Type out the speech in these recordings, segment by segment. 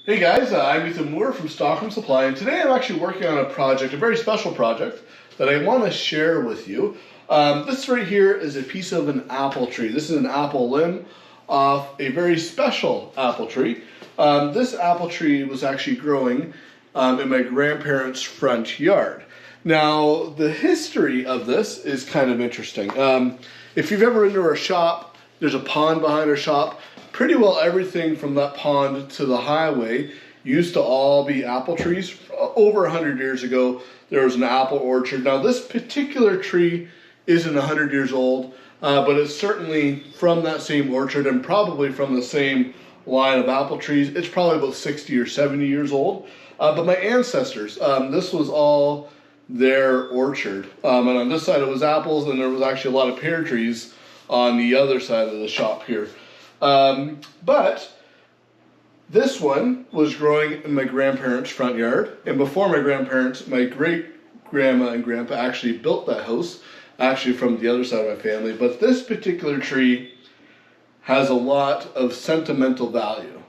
Hey guys, I'm Ethan Moore from Stockholm Supply, and today I'm actually working on a project, a very special project that I want to share with you. This right here is a piece of an apple tree. This is an apple limb off a very special apple tree. This apple tree was actually growing in my grandparents' front yard. Now, the history of this is kind of interesting. If you've ever been to our shop, there's a pond behind our shop. Pretty well everything from that pond to the highway used to all be apple trees. Over 100 years ago, there was an apple orchard. Now, this particular tree isn't 100 years old, but it's certainly from that same orchard and probably from the same line of apple trees. It's probably about 60 or 70 years old. But my ancestors, this was all their orchard. And on this side it was apples, and there was actually a lot of pear trees on the other side of the shop here. But this one was growing in my grandparents' front yard, and before my grandparents, my great-grandma and grandpa actually built that house, actually from the other side of my family. But this particular tree has a lot of sentimental value,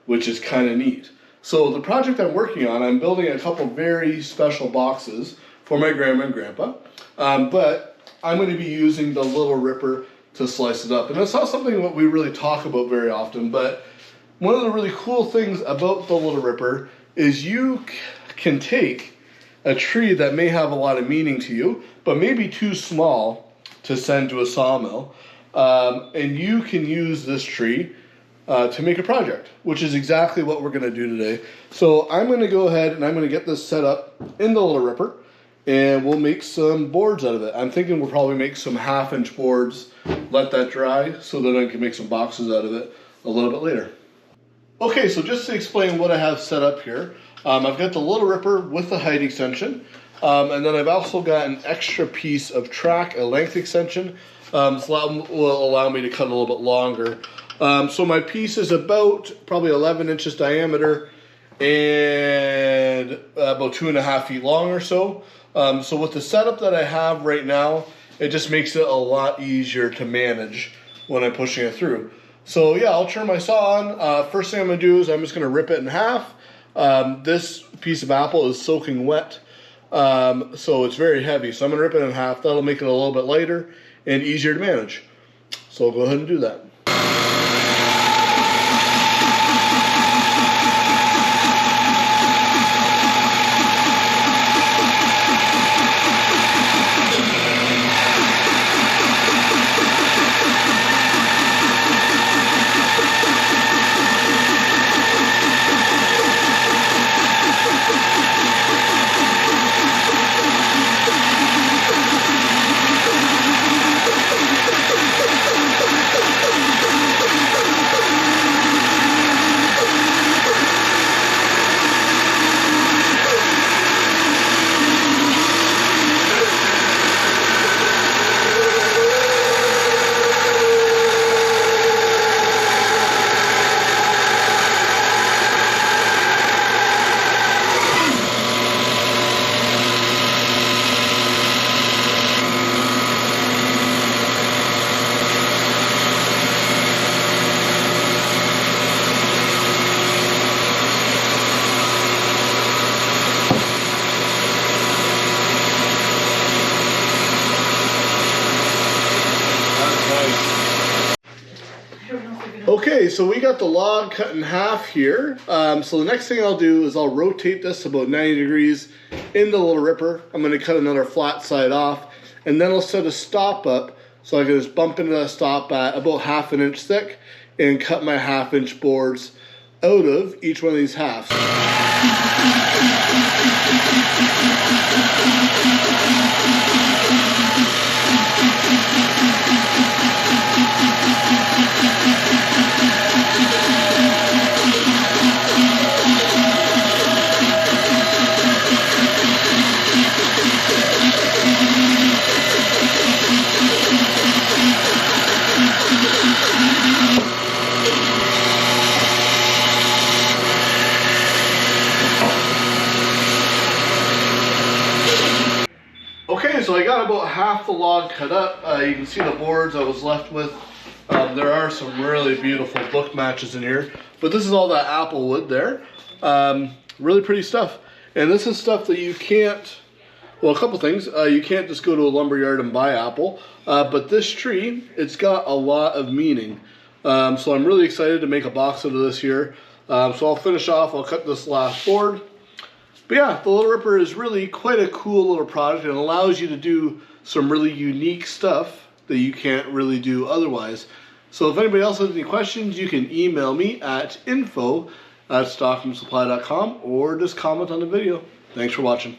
which is kind of neat. So the project I'm working on, I'm building a couple very special boxes for my grandma and grandpa, but I'm going to be using the Little Ripper to slice it up. And it's not something that we really talk about very often, but one of the really cool things about the Little Ripper is you can take a tree that may have a lot of meaning to you, but maybe too small to send to a sawmill, and you can use this tree to make a project, which is exactly what we're going to do today. So I'm going to go ahead and I'm going to get this set up in the Little Ripper, and we'll make some boards out of it. I'm thinking we'll probably make some 1/2-inch boards, let that dry, so that I can make some boxes out of it a little bit later. Okay, so just to explain what I have set up here, I've got the Little Ripper with the height extension, and then I've also got an extra piece of track, a length extension, so that will allow me to cut a little bit longer. So my piece is about probably 11 inches diameter and about 2.5 feet long or so. So with the setup that I have right now, it just makes it a lot easier to manage when I'm pushing it through. So yeah, I'll turn my saw on. First thing I'm going to do is I'm just going to rip it in half. This piece of apple is soaking wet, so it's very heavy. So I'm going to rip it in half. That'll make it a little bit lighter and easier to manage. So I'll go ahead and do that. Okay, so we got the log cut in half here. So the next thing I'll do is I'll rotate this about 90 degrees in the Little Ripper. I'm going to cut another flat side off, and then I'll set a stop up so I can just bump into that stop at about 1/2 inch thick and cut my 1/2-inch boards out of each one of these halves. Okay, so I got about half the log cut up. You can see the boards I was left with There are some really beautiful book matches in here, but this is all that apple wood there. Really pretty stuff. And this is stuff that you can't, well, a couple things. You can't just go to a lumberyard and buy apple, but this tree, it's got a lot of meaning. So I'm really excited to make a box out of this here. So I'll finish off, I'll cut this last board. But yeah, the Little Ripper is really quite a cool little product and allows you to do some really unique stuff that you can't really do otherwise. So if anybody else has any questions, you can email me at info@stockhamsupply.com or just comment on the video. Thanks for watching.